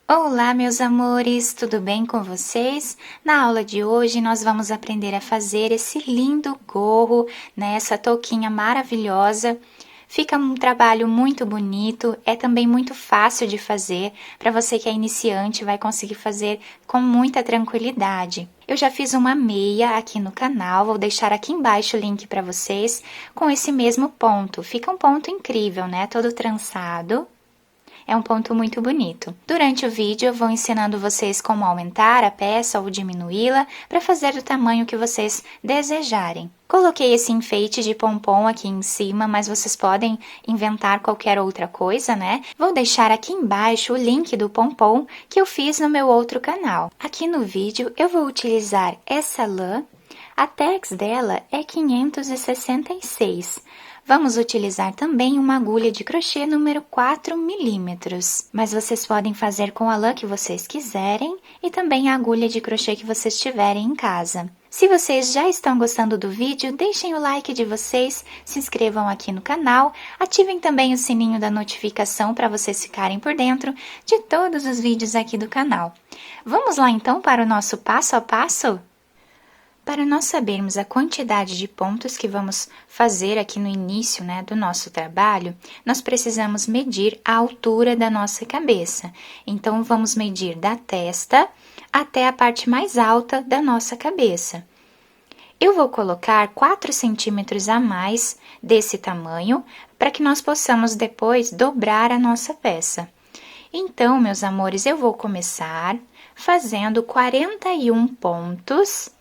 Olá, meus amores, tudo bem com vocês? Na aula de hoje nós vamos aprender a fazer esse lindo gorro, né? Essa touquinha maravilhosa. Fica um trabalho muito bonito, é também muito fácil de fazer. Para você que é iniciante, vai conseguir fazer com muita tranquilidade. Eu já fiz uma meia aqui no canal, vou deixar aqui embaixo o link para vocês com esse mesmo ponto. Fica um ponto incrível, né? Todo trançado. É um ponto muito bonito. Durante o vídeo eu vou ensinando vocês como aumentar a peça ou diminuí-la para fazer do tamanho que vocês desejarem. Coloquei esse enfeite de pompom aqui em cima, mas vocês podem inventar qualquer outra coisa, né? Vou deixar aqui embaixo o link do pompom que eu fiz no meu outro canal. Aqui no vídeo eu vou utilizar essa lã. A tags dela é 566. Vamos utilizar também uma agulha de crochê número 4 milímetros, mas vocês podem fazer com a lã que vocês quiserem e também a agulha de crochê que vocês tiverem em casa. Se vocês já estão gostando do vídeo, deixem o like de vocês, se inscrevam aqui no canal, ativem também o sininho da notificação para vocês ficarem por dentro de todos os vídeos aqui do canal. Vamos lá então para o nosso passo a passo? Para nós sabermos a quantidade de pontos que vamos fazer aqui no início, né, do nosso trabalho, nós precisamos medir a altura da nossa cabeça. Então, vamos medir da testa até a parte mais alta da nossa cabeça. Eu vou colocar 4 centímetros a mais desse tamanho, para que nós possamos depois dobrar a nossa peça. Então, meus amores, eu vou começar fazendo 41 pontos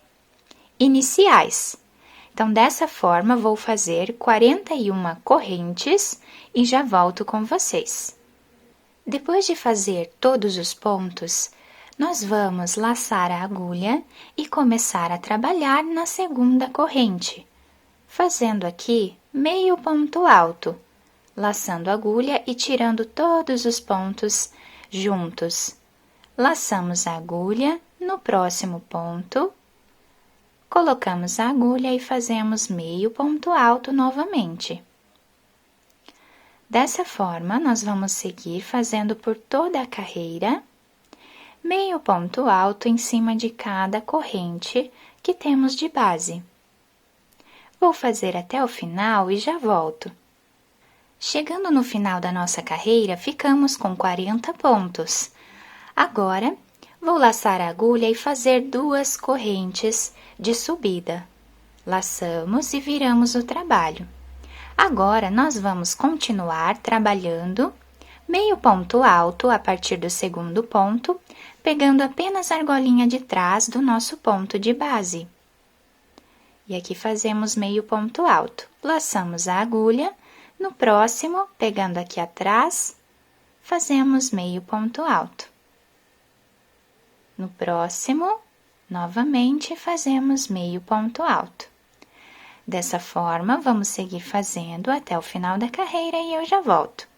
iniciais. Então, dessa forma, vou fazer 41 correntes e já volto com vocês. Depois de fazer todos os pontos, nós vamos laçar a agulha e começar a trabalhar na segunda corrente, fazendo aqui meio ponto alto, laçando a agulha e tirando todos os pontos juntos. Laçamos a agulha no próximo ponto, colocamos a agulha e fazemos meio ponto alto novamente. Dessa forma, nós vamos seguir fazendo por toda a carreira, meio ponto alto em cima de cada corrente que temos de base. Vou fazer até o final e já volto. Chegando no final da nossa carreira, ficamos com 40 pontos. Agora, vou laçar a agulha e fazer 2 correntes de subida. Laçamos e viramos o trabalho. Agora, nós vamos continuar trabalhando meio ponto alto a partir do segundo ponto, pegando apenas a argolinha de trás do nosso ponto de base. E aqui fazemos meio ponto alto. Laçamos a agulha, no próximo, pegando aqui atrás, fazemos meio ponto alto. No próximo, novamente, fazemos meio ponto alto. Dessa forma, vamos seguir fazendo até o final da carreira e eu já volto.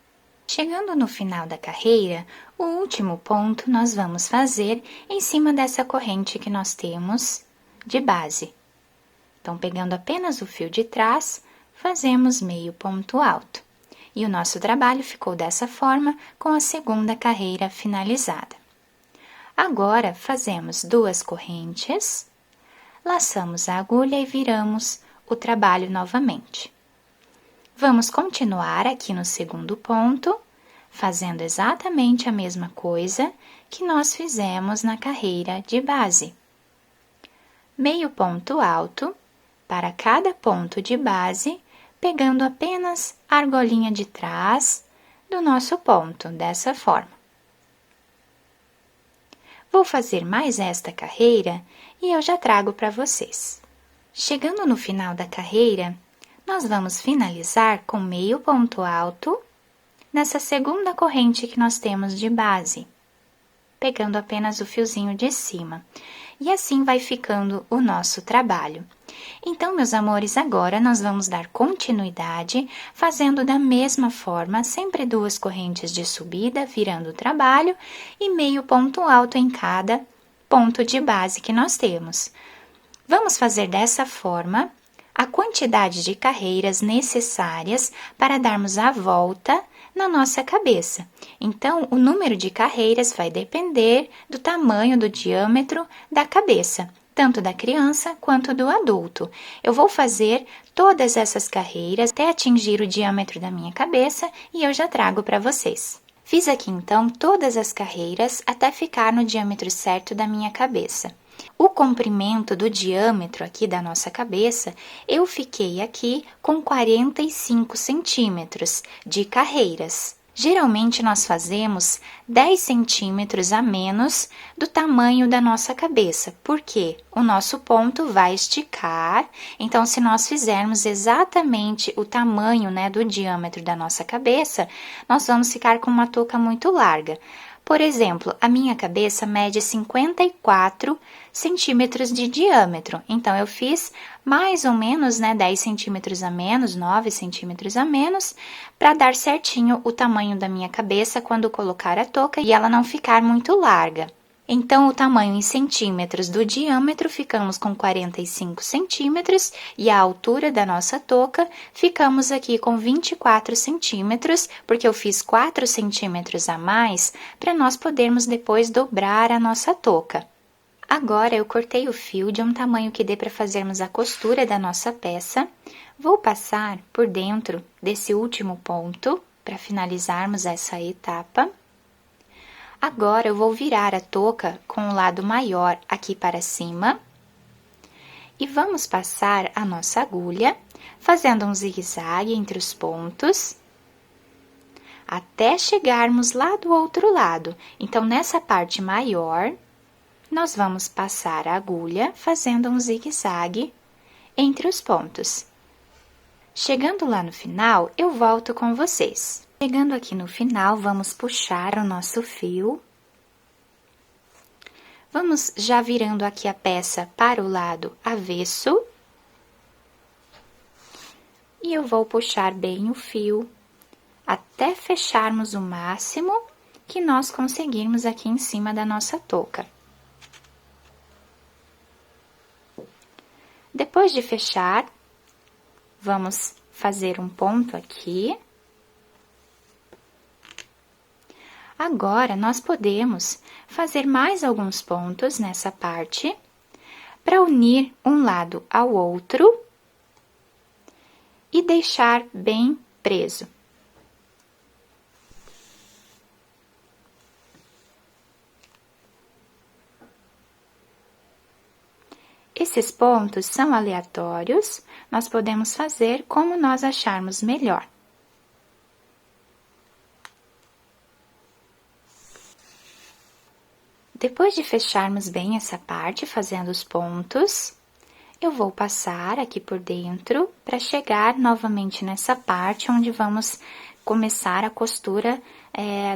Chegando no final da carreira, o último ponto nós vamos fazer em cima dessa corrente que nós temos de base. Então, pegando apenas o fio de trás, fazemos meio ponto alto. E o nosso trabalho ficou dessa forma com a segunda carreira finalizada. Agora, fazemos 2 correntes, laçamos a agulha e viramos o trabalho novamente. Vamos continuar aqui no segundo ponto, fazendo exatamente a mesma coisa que nós fizemos na carreira de base. Meio ponto alto para cada ponto de base, pegando apenas a argolinha de trás do nosso ponto, dessa forma. Vou fazer mais esta carreira e eu já trago para vocês. Chegando no final da carreira, nós vamos finalizar com meio ponto alto nessa segunda corrente que nós temos de base, pegando apenas o fiozinho de cima. E assim vai ficando o nosso trabalho. Então, meus amores, agora nós vamos dar continuidade, fazendo da mesma forma, sempre 2 correntes de subida, virando o trabalho, e meio ponto alto em cada ponto de base que nós temos. Vamos fazer dessa forma a quantidade de carreiras necessárias para darmos a volta na nossa cabeça. Então, o número de carreiras vai depender do tamanho do diâmetro da cabeça, tanto da criança quanto do adulto. Eu vou fazer todas essas carreiras até atingir o diâmetro da minha cabeça e eu já trago para vocês. Fiz aqui então todas as carreiras até ficar no diâmetro certo da minha cabeça. O comprimento do diâmetro aqui da nossa cabeça, eu fiquei aqui com 45 centímetros de carreiras. Geralmente, nós fazemos 10 centímetros a menos do tamanho da nossa cabeça, porque o nosso ponto vai esticar. Então, se nós fizermos exatamente o tamanho, né, do diâmetro da nossa cabeça, nós vamos ficar com uma touca muito larga. Por exemplo, a minha cabeça mede 54 centímetros de diâmetro. Então, eu fiz mais ou menos, né, 10 centímetros a menos, 9 centímetros a menos, para dar certinho o tamanho da minha cabeça quando colocar a touca e ela não ficar muito larga. Então, o tamanho em centímetros do diâmetro, ficamos com 45 centímetros e a altura da nossa touca, ficamos aqui com 24 centímetros, porque eu fiz 4 centímetros a mais para nós podermos depois dobrar a nossa touca. Agora, eu cortei o fio de um tamanho que dê para fazermos a costura da nossa peça. Vou passar por dentro desse último ponto para finalizarmos essa etapa. Agora, eu vou virar a touca com o lado maior aqui para cima e vamos passar a nossa agulha, fazendo um zigue-zague entre os pontos, até chegarmos lá do outro lado. Então, nessa parte maior, nós vamos passar a agulha, fazendo um zigue-zague entre os pontos. Chegando lá no final, eu volto com vocês. Chegando aqui no final, vamos puxar o nosso fio. Vamos já virando aqui a peça para o lado avesso. E eu vou puxar bem o fio até fecharmos o máximo que nós conseguirmos aqui em cima da nossa touca. Depois de fechar, vamos fazer um ponto aqui. Agora, nós podemos fazer mais alguns pontos nessa parte, para unir um lado ao outro e deixar bem preso. Esses pontos são aleatórios, nós podemos fazer como nós acharmos melhor. Depois de fecharmos bem essa parte, fazendo os pontos, eu vou passar aqui por dentro para chegar novamente nessa parte onde vamos começar a costura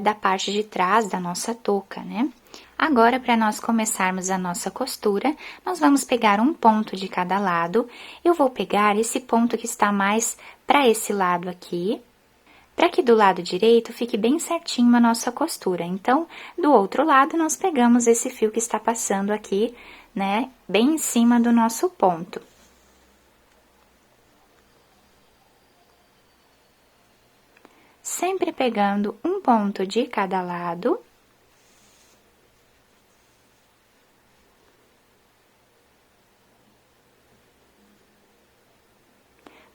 da parte de trás da nossa touca, né? Agora, para nós começarmos a nossa costura, nós vamos pegar um ponto de cada lado. Eu vou pegar esse ponto que está mais para esse lado aqui, para que do lado direito fique bem certinho a nossa costura. Então, do outro lado, nós pegamos esse fio que está passando aqui, né, bem em cima do nosso ponto. Sempre pegando um ponto de cada lado.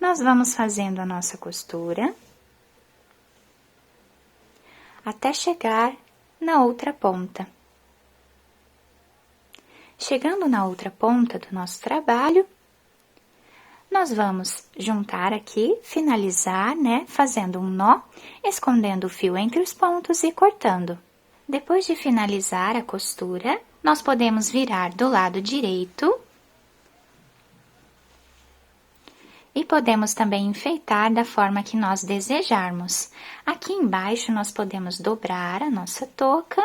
Nós vamos fazendo a nossa costura até chegar na outra ponta. Chegando na outra ponta do nosso trabalho, nós vamos juntar aqui, finalizar, né, fazendo um nó, escondendo o fio entre os pontos e cortando. Depois de finalizar a costura, nós podemos virar do lado direito e podemos também enfeitar da forma que nós desejarmos. Aqui embaixo, nós podemos dobrar a nossa touca,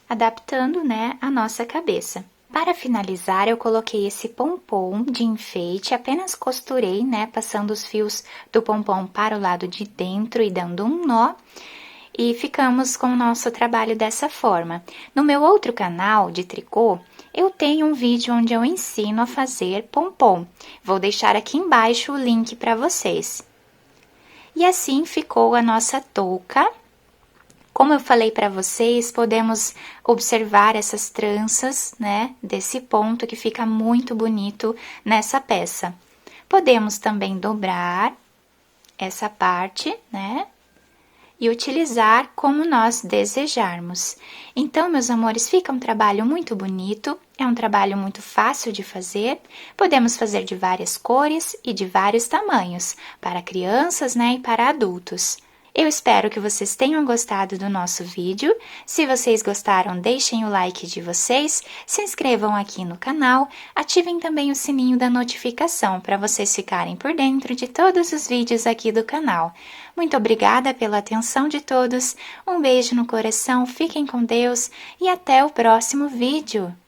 adaptando, né, a nossa cabeça. Para finalizar, eu coloquei esse pompom de enfeite, apenas costurei, né, passando os fios do pompom para o lado de dentro e dando um nó. e ficamos com o nosso trabalho dessa forma. No meu outro canal de tricô, eu tenho um vídeo onde eu ensino a fazer pompom. Vou deixar aqui embaixo o link para vocês. E assim ficou a nossa touca. Como eu falei para vocês, podemos observar essas tranças, né, desse ponto que fica muito bonito nessa peça. Podemos também dobrar essa parte, né, e utilizar como nós desejarmos. Então, meus amores, fica um trabalho muito bonito, é um trabalho muito fácil de fazer. Podemos fazer de várias cores e de vários tamanhos, para crianças, né, e para adultos. Eu espero que vocês tenham gostado do nosso vídeo. Se vocês gostaram, deixem o like de vocês, se inscrevam aqui no canal, ativem também o sininho da notificação para vocês ficarem por dentro de todos os vídeos aqui do canal. Muito obrigada pela atenção de todos, um beijo no coração, fiquem com Deus e até o próximo vídeo!